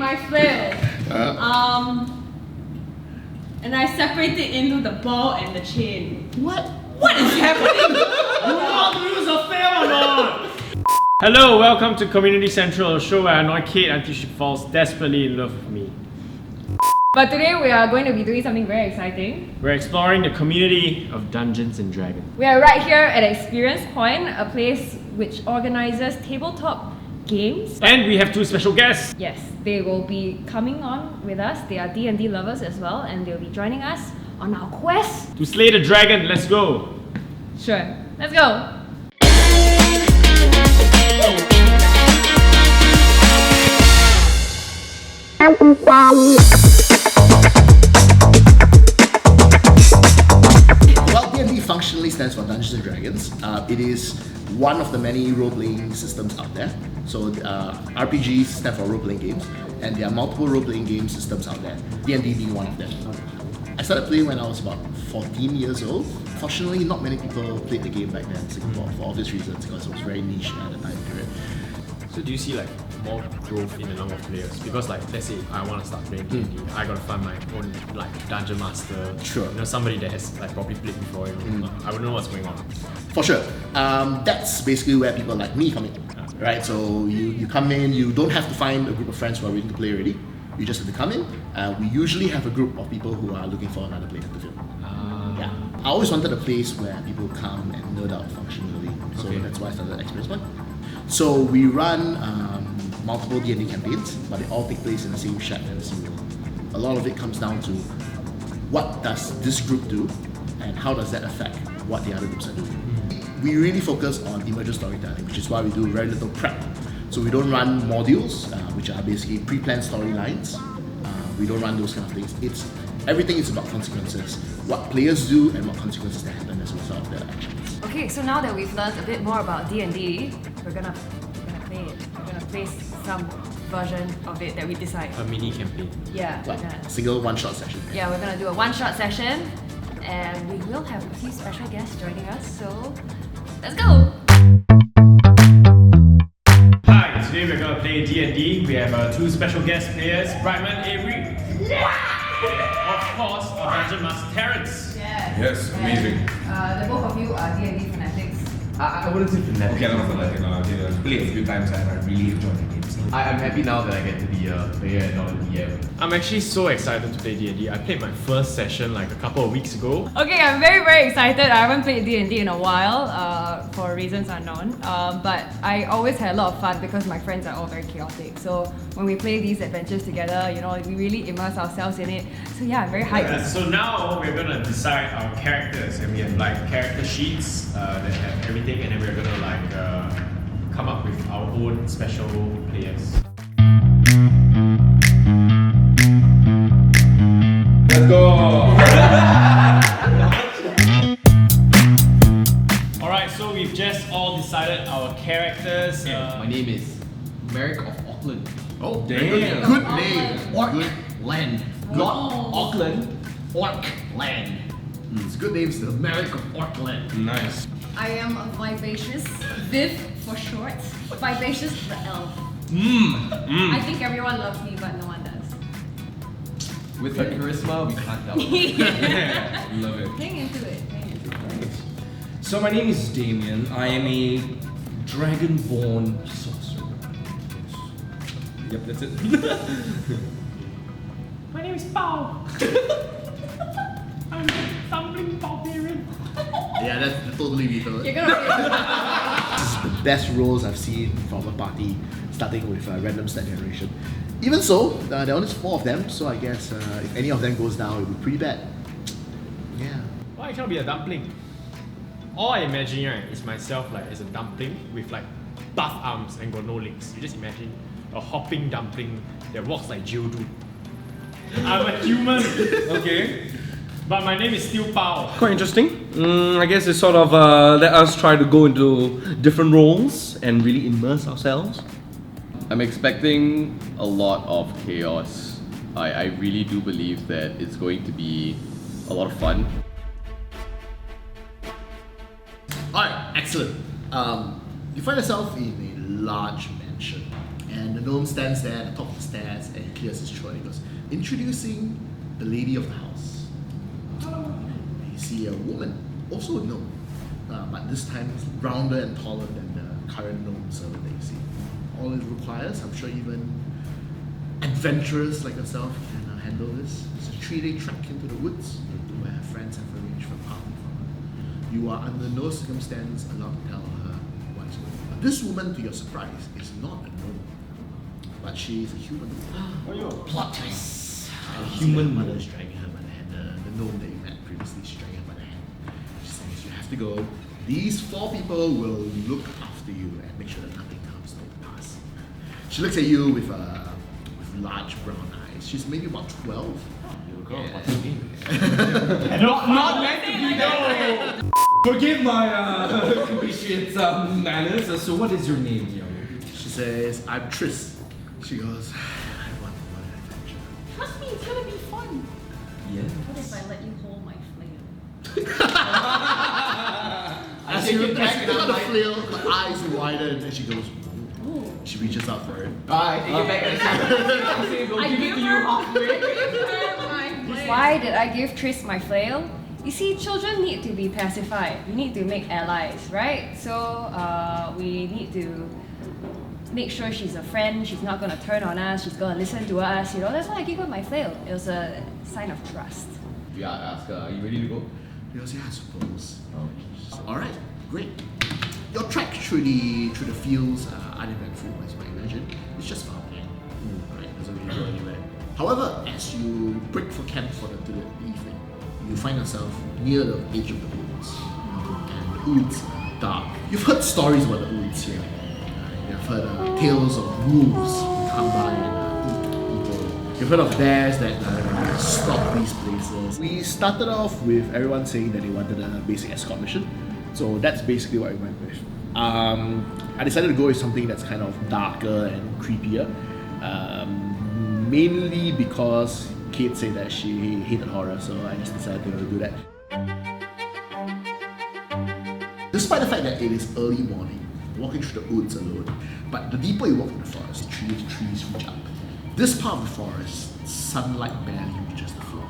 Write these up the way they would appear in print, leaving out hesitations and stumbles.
my flail. And I separate it into the ball and the chain. What is happening? You all use a fail or not? Hello, welcome to Community Central, a show where I annoy Cait until she falls desperately in love with me. But today we are going to be doing something very exciting. We're exploring the community of Dungeons and Dragons. We are right here at Experience Point, a place which organizes tabletop games. And we have two special guests. Yes, they will be coming on with us. They are D&D lovers as well, and they'll be joining us on our quest To slay the dragon, let's go! Sure, let's go! Well, D&D functionally stands for Dungeons and Dragons. It is one of the many role-playing systems out there. So RPGs stand for role-playing games, and there are multiple role-playing game systems out there, D&D being one of them. I started playing when I was about 14 years old. Fortunately, not many people played the game back then in Singapore for obvious reasons, because it was very niche at the time period. So do you see like more growth in the number of players? Because like, let's say I want to start playing D&D, I gotta find my own like dungeon master. Sure. You know, somebody that has like probably played before, you know. I wouldn't know what's going on. For sure. That's basically where people like me come in. Right? So you come in, you don't have to find a group of friends who are willing to play already. You just have to come in. We usually have a group of people who are looking for another player to fill. Yeah. I always wanted a place where people come and nerd out functionally. So that's why I started Experience Point. So we run multiple D&D campaigns, but they all take place in the same shack and the same room. A lot of it comes down to what does this group do and how does that affect what the other groups are doing. We really focus on emergent storytelling, which is why we do very little prep. So we don't run modules, which are basically pre-planned storylines. We don't run those kind of things. Everything is about consequences. What players do and what consequences that happen as a result of their actions. Okay, so now that we've learned a bit more about D&D, we're gonna play it. We're gonna play some version of it that we decide. A mini campaign. Yeah, Like a single one-shot session. yeah, we're gonna do a one-shot session, and we will have a few special guests joining us. So let's go. Hi, today we're gonna play D&D. We have two special guest players, Brightman, Avery. Of course, our Dungeon Master Terence. Yes, amazing. The both of you are D&D fanatics. I wouldn't say fanatic. Okay, I'm not fanatic. I played a few times and I really enjoyed the games. I'm happy now that I get to be a player and not a DM. I'm actually so excited to play D&D. I played my first session like a couple of weeks ago. Okay, I'm very, very excited. I haven't played D&D in a while, for reasons unknown. But I always had a lot of fun because my friends are all very chaotic. So when we play these adventures together, you know, we really immerse ourselves in it. So yeah, I'm very hyped. So now we're gonna decide our characters, and we have like character sheets that have everything, and then we're gonna like come up with our own special players. Let's go! Alright, so we've just all decided our characters. My name is Moric of Orc Land. Oh, Damn. Good name. Orc Land. Not Auckland. Orc Land. It's a good name still. Moric of Orc Land. Nice. I am a Vivacious, Viv for short. Vivacious The Elf. I think everyone loves me, but no one does. With her charisma, we can't doubt. Love it. Hang into it. So my name is Damian. I am a dragon-born sorcerer. Yep, that's it. My name is Pao. I'm a tumbling barbarian. Yeah, that's totally lethal. You're gonna This is the best rolls I've seen from a party, starting with random stat generation. Even so, there are only 4 of them, so I guess if any of them goes down, it would be pretty bad. Yeah. Why can't be a dumpling? All I imagine right is myself like as a dumpling with like buff arms and got no legs. You just imagine a hopping dumpling that walks like Geodude. I'm a human, Okay. but my name is still Pao. Quite interesting. I guess it's sort of let us try to go into different roles and really immerse ourselves. I'm expecting a lot of chaos. I really do believe that it's going to be a lot of fun. Alright, excellent. You find yourself in a large mansion, And the gnome stands there at the top of the stairs and he clears his throat. He goes, introducing the lady of the house. You see a woman, also a gnome, but this time rounder and taller than the current gnome servant that you see. All it requires, I'm sure even adventurers like yourself can handle this. It's a 3-day trek into the woods where her friends have arranged for a party for her. You are under no circumstance allowed to tell her what is going on. This woman, to your surprise, is not a gnome, but she is a human. Plot twist. Human mother is dragging her by the hand. The gnome that you met previously is dragging her by the hand. She says, you have to go. These 4 people will look after you and make sure that nothing comes to pass. She looks at you with large brown eyes. She's maybe about 12. Not meant to be there. Forgive my compatriots' manners. So what is your name, young? She says, I'm Tris. She goes, I want to an adventure. Trust me, it's gonna be fun. Yeah. What if I let you hold my flail? As you pick up the flail, her eyes widen and she goes, Ooh. she reaches out for it. I take it back and say, I give her my flail. Why did I give Tris my flail? You see, children need to be pacified. We need to make allies, right? So we need to make sure she's a friend. She's not going to turn on us. She's going to listen to us. You know, that's why I gave her my flail. It was a sign of trust. Yeah, ask her, are you ready to go? He goes, yeah, I suppose. Alright, great. Your trek through the fields are uneventful, as you might imagine. It's just farmland. Right, doesn't really go anywhere. However, as you break for camp for the evening, you find yourself near the edge of the woods. And the woods are dark. You've heard stories about the woods here. You've heard tales of wolves who come by and eat people. You've heard of bears that stalk these places. We started off with everyone saying that they wanted a basic escort mission. So that's basically what we went with. I decided to go with something that's kind of darker and creepier. Mainly because Cait said that she hated horror, so I just decided to do that. Despite the fact that it is early morning, walking through the woods alone, but the deeper you walk in the forest, the trees reach up. This part of the forest, sunlight barely reaches the floor.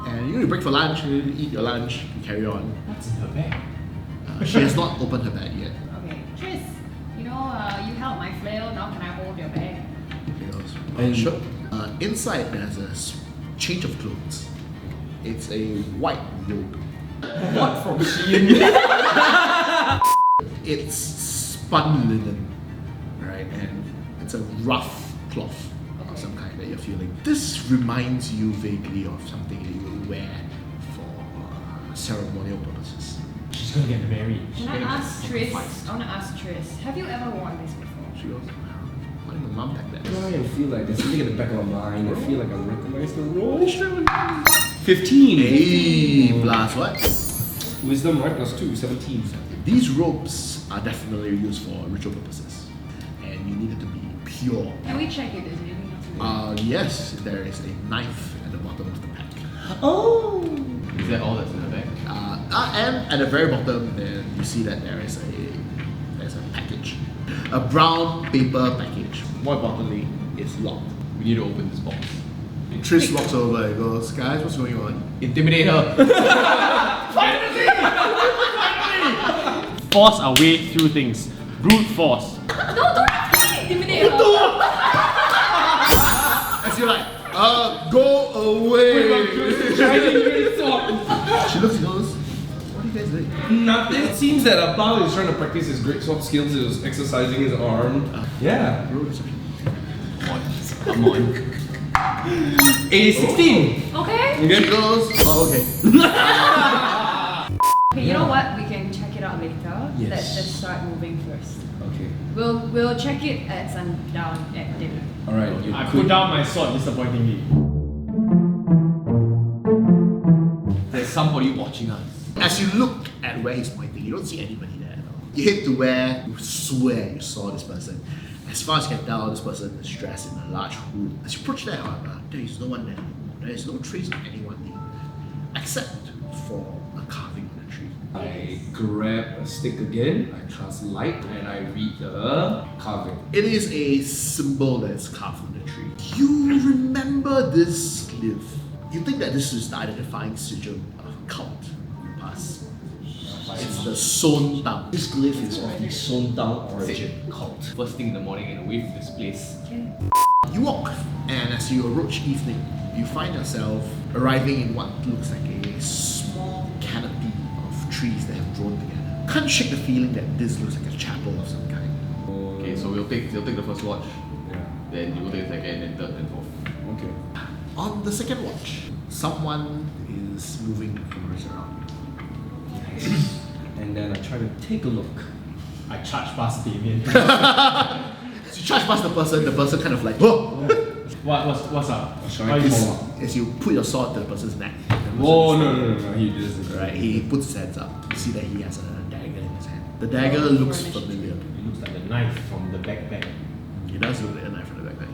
And you break for lunch, you eat your lunch, you carry on. What's in her bag? She has not opened her bag yet. Okay, Tris, you held my flail, now can I hold your bag? She goes, sure. Inside there's a change of clothes. It's a white robe. What from Shein? It's spun linen, right? And it's a rough cloth of some kind that you're feeling. This reminds you vaguely of something that you would wear for ceremonial purposes. She's gonna get married. Can I ask Tris? I want to ask Tris. Have you ever worn this before? She goes, why did my mom pack that? I feel like there's something in the back of my mind. I feel like I recognize the roll. 15. Hey, plus what? Wisdom, right? Plus 2, 17. These robes are definitely used for ritual purposes, and you need it to be pure. Can we check if there's anything else? Yes, there is a knife at the bottom of the pack. Oh! Is that all that's in her bag? And at the very bottom, then you see that there's a package, a brown paper package. More importantly, it's locked. We need to open this box. Tris walks over and goes, guys, what's going on? Intimidate her! Force our way through things. Brute force. No, don't intimidate her. As you're like, go away. She looks and goes, what are you guys doing? Nothing. It seems that Apollo is trying to practice his great sword skills. He was exercising his arm. Yeah. Roll reception. Come on. A 16. Okay? She goes, oh, okay. Okay, you know what? We can check it out later. Yes. Let's just start moving first. Okay. We'll check it at sundown at dinner. Alright. You I could- put down my sword disappointingly. There's somebody watching us. As you look at where he's pointing, you don't see anybody there at all. You hit to where you swear you saw this person. As far as you can tell, this person is dressed in a large hood. As you approach there, however, there is no one there. There is no trace of anyone there, except for a carving on the tree. I grab a stick again, I cast light, and I read the carving. It is a symbol that's carved on the tree. You remember this glyph. You think that this is the identifying sigil of a cult in the past. It's the Sewn Tongue. This glyph is of the Sewn Tongue origin cult. First thing in the morning and away from this place. You walk, and as you approach evening, you find yourself arriving in what looks like a small canopy of trees that have grown together. Can't shake the feeling that this looks like a chapel of some kind. Okay, so they'll take the first watch. Yeah. Then you will take the second and third and fourth. Okay. On the second watch, someone is moving the cameras around. And then I try to take a look. I charge past Damian. So you charge past the person kind of like, whoa! What's up? Shall I follow up? As you put your sword to the person's neck. the person Oh, is- no, he doesn't. Right, he puts his hands up. You see that he has a dagger in his hand. The dagger looks familiar. It looks like a knife from the backpack. He does look like a knife from the backpack.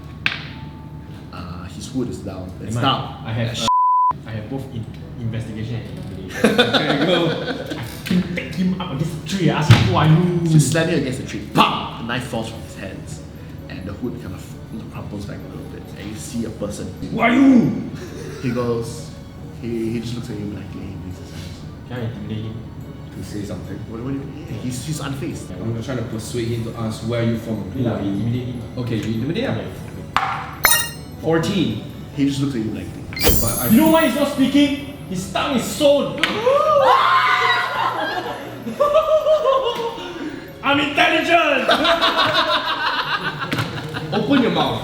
His hood is down. It's Am I- down. I have both investigation and intimidation. There you go. Take him up against the tree. Ask him who are you. So he's slamming against the tree. Bam! The knife falls from his hands, and the hood kind of crumples back a little bit. And you see a person. Who are you? He goes. He just looks at you blankly. He raises his hands. Can I intimidate him? To say something. What do you mean? He's unfazed. I'm trying to persuade him to ask where are you from and who Yeah, are you. intimidate him. Okay, you intimidate him. Okay. 14. He just looks at you blankly. But I You know why he's not speaking? His tongue is sewn. I'm intelligent. open your mouth.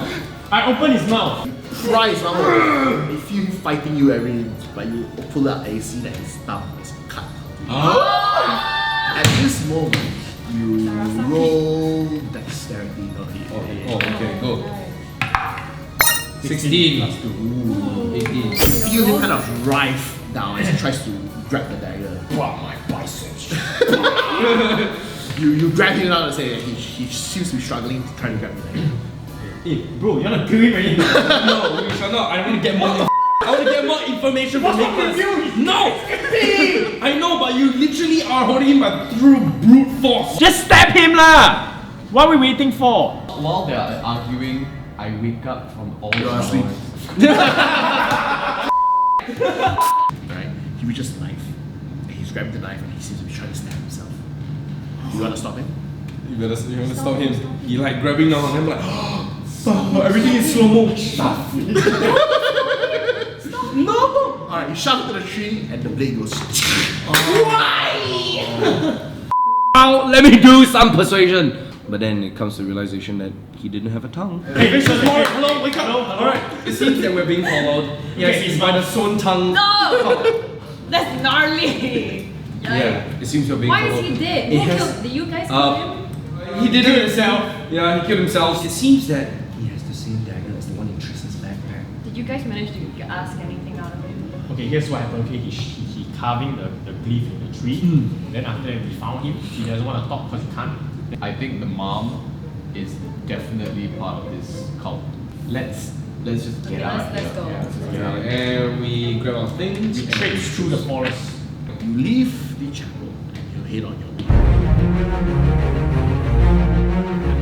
I open his mouth. Pry his mouth open. You feel him fighting you every inch, but you pull out and you see that his thumb is cut. At this moment, you roll dexterity, not the Oh, okay, go. 16. Plus 2. Ooh, 18. You feel him kind of writhe down as he tries to grab the dagger. Wow, my biceps. You grab him out and say that he seems to be struggling to try to grab the dagger. Hey, bro, you wanna kill him already? No, we shall not. I want to get more. I want to get more information from What's wrong with Nicholas. you? No! I know, but you literally are holding him by through brute force. Just stab him lah! What are we waiting for? While they are arguing, I wake up from all You're the asleep. noise. Right? He reaches the knife. And he's grabbing the knife and he seems to be trying to stab himself. Do you want to stop him? You better stop him. He like grabbing down on him like, everything is slow mo. Stop. No! Alright, you shove it to the tree and the blade goes. Now let me do some persuasion. But then it comes to the realization that he didn't have a tongue. Hey, hello, wake up. Hello. Alright, it seems that we're being followed. Yes, Okay, it's by the sewn tongue. No! That's gnarly! Yeah, it seems you're being Why followed. is he dead? It Who has- killed? Did you guys kill him? He did it himself. Yeah, he killed himself. It seems that he has the same dagger as the one in Tristan's backpack. Did you guys manage to ask anything out of him? Okay, here's what happened. Okay, he carving the glyph in the tree. Then after that, we found him. He doesn't want to talk because he can't. I think the mom is definitely part of this cult. Let's just get Okay, out let's of go. here. Yeah, and we grab our things. We and- traipse through the forest. You leave the chapel and you head on your way.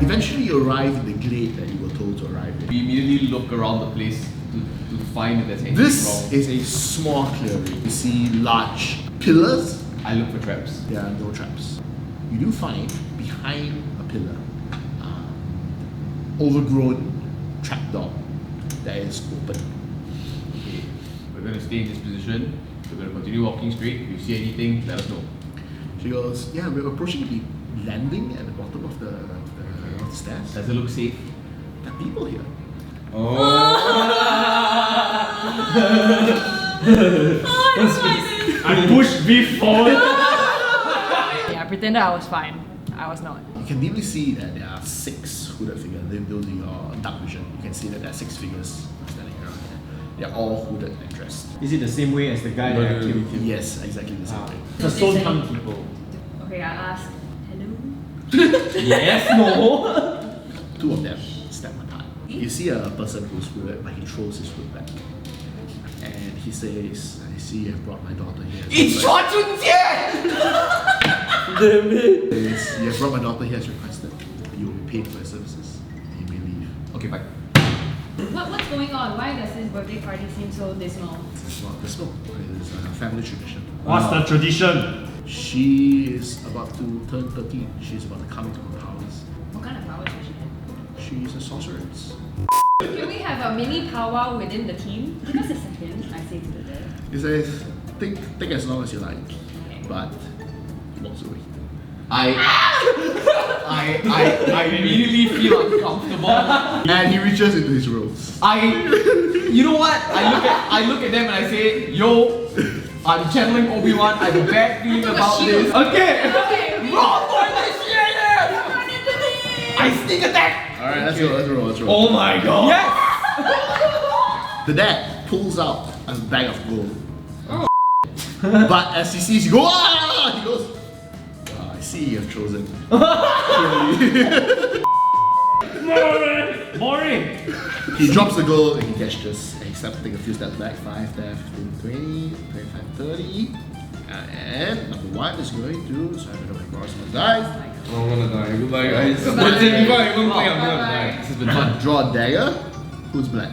Eventually you arrive in the glade that you were told to arrive in. We immediately look around the place to find if there's anything This wrong. is a small clearing. You see large pillars. I look for traps. There are no traps. You do find behind a pillar overgrown trapdoor that is open. Okay, we're gonna stay in this position. We're gonna continue walking straight. If you see anything, let us know. She goes, yeah, we're approaching the landing at the bottom of the stairs. Does it look safe? There are people here. I pushed Viv forward. Yeah, I pretended I was fine. I was not. You can dimly see that there are 6 hooded figures. Those are your dark vision. You can see that there are 6 figures standing around here. They're all hooded and dressed. Is it the same way as the guy that I killed? Yes, exactly the same way. The soul tongue people. Okay, I asked, hello? Yes, no. 2 of them step apart. You see a person who's hooded, but he throws his hood back. And he says, I see you have brought my daughter here. It's Shawn! Damn it. Yes, you have brought my daughter here as requested. You will be paid for your services. You may leave. Okay, bye. What's going on? Why does this birthday party seem so dismal? It's not dismal. It is a family tradition. What's the tradition? She is about to turn 13. She's about to come into her powers. What kind of powers does she have? She's a sorceress. Can we have a mini powwow within the team? Because it's a hint, I say to the day. He says, think as long as you like, but he walks away. I immediately feel uncomfortable. And he reaches into his robes. You know what? I look at them and I say, yo, I'm channeling Obi-Wan. I have a bad feeling about this. Okay. Roll for initiative. I sneak attack. Alright, let's roll. Oh my god! Yes. The dad pulls out a bag of gold. But as he sees you go, he goes, I see you have chosen. Moric! He drops the gold and he gestures and he starts to take a few steps back. 5, 10, 15, 20, 25, 30. And number 1 is going to, so I'm going to borrow some dice. Oh, I'm gonna die. Goodbye, guys. Before I even play, I'm gonna die. This has been fun. Draw a dagger. Who's black?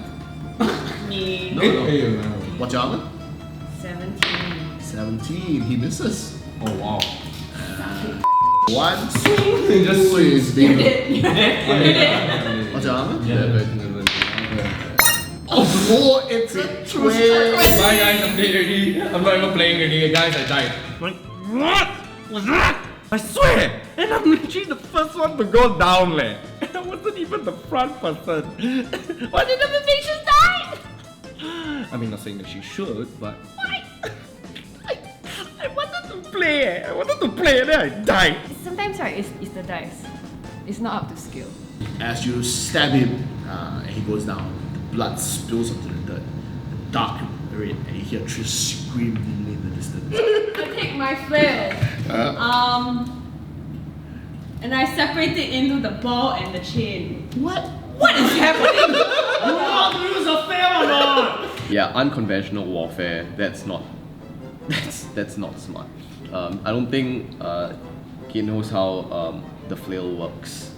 Me. Hey, What's your armor? 17. 17. He misses. oh wow. 1 Just is being. You did. What's your armor? 11. Oh, it's a 12. Bye guys, I'm dead already. I'm not even playing already. Guys, I died. Like, what was that? I swear! And I'm literally the first one to go down, leh. And I wasn't even the front person. Why did the Vivacious die? I mean, not saying that she should, but Why? I wanted to play, I wanted to play and then I died. Sometimes right, it's the dice. It's not up to skill. As you stab him and he goes down, the blood spills onto the dirt. Dark red, and you hear Trish scream in the distance. I take my flail. And I separate it into the ball and the chain. What? What is happening? You know how to use a fair or not? Yeah, unconventional warfare. That's not smart. I don't think Cait knows how the flail works.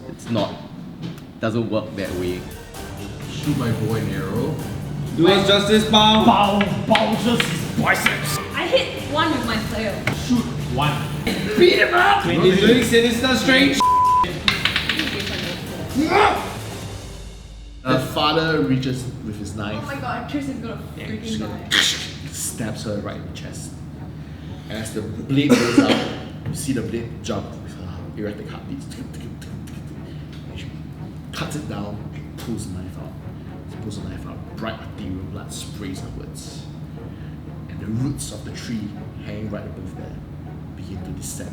Doesn't work that way. shoot my bow and arrow. Do us justice, Bao. Bao just his biceps. I hit one with my flail. Shoot one. Beat him up! He's doing sinister strange. The father reaches with his knife. Oh my god, Trish is gonna and freaking die. stabs her right in the chest. And as the blade goes out, you see the blade jump with her erratic heartbeats. And she cuts it down and pulls the knife out. She pulls the knife out, bright arterial blood sprays upwards. And the roots of the tree hanging right above there begin to descend.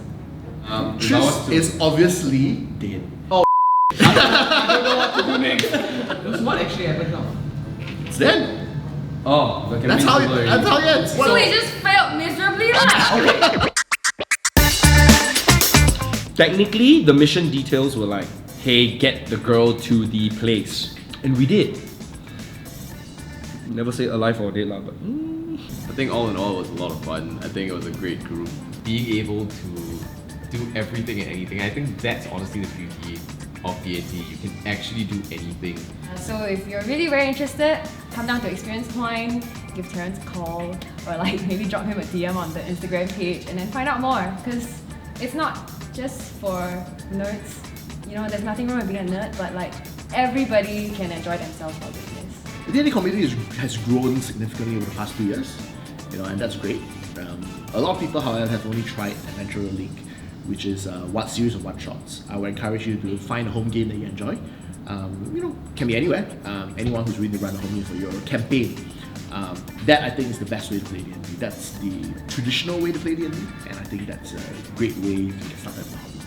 Trish is obviously dead. I don't know what to do next. So what actually happened now? It's dead. Oh, the That's how it ends. So we just failed miserably lah. Technically, the mission details were like, hey, get the girl to the place. And we did. Never say alive or dead lah, but I think all in all it was a lot of fun. I think it was a great group. Being able to do everything and anything, I think that's honestly the beauty of D&D. You can actually do anything. So if you're really very interested, come down to Experience Point, give Terence a call, or like maybe drop him a DM on the Instagram page and then find out more. Because it's not just for nerds. You know, there's nothing wrong with being a nerd, but like everybody can enjoy themselves while doing this. The D&D community has grown significantly over the past 2 years, you know, and that's great. A lot of people, however, have only tried Adventurer Link, which is one series of one-shots. I would encourage you to find a home game that you enjoy. You know, can be anywhere. Anyone who's willing to run a home game for your campaign. That I think is the best way to play D&D. That's the traditional way to play D&D, and I think that's a great way to get started with the hobby.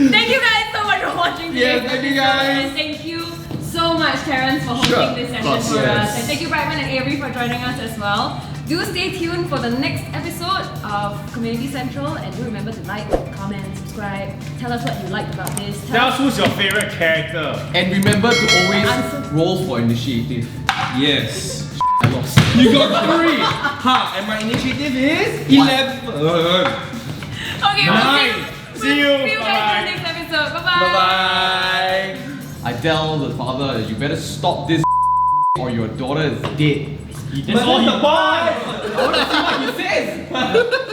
Thank you guys so much for watching today's thank you episode. guys. And thank you so much, Terence, for hosting this session for us. And thank you, Brightman and Avery, for joining us as well. Do stay tuned for the next episode of Community Central, and do remember to like, comment, subscribe, tell us what you liked about this. Tell us who's your favorite character. and remember to always Answer. roll for initiative. Yes. I lost. You got 3. Ha! And my initiative is 11. Okay, See you. See you guys in the next episode. Bye-bye. Bye. I tell the father, you better stop this or your daughter is dead. That's all he wants. I want to see what he says.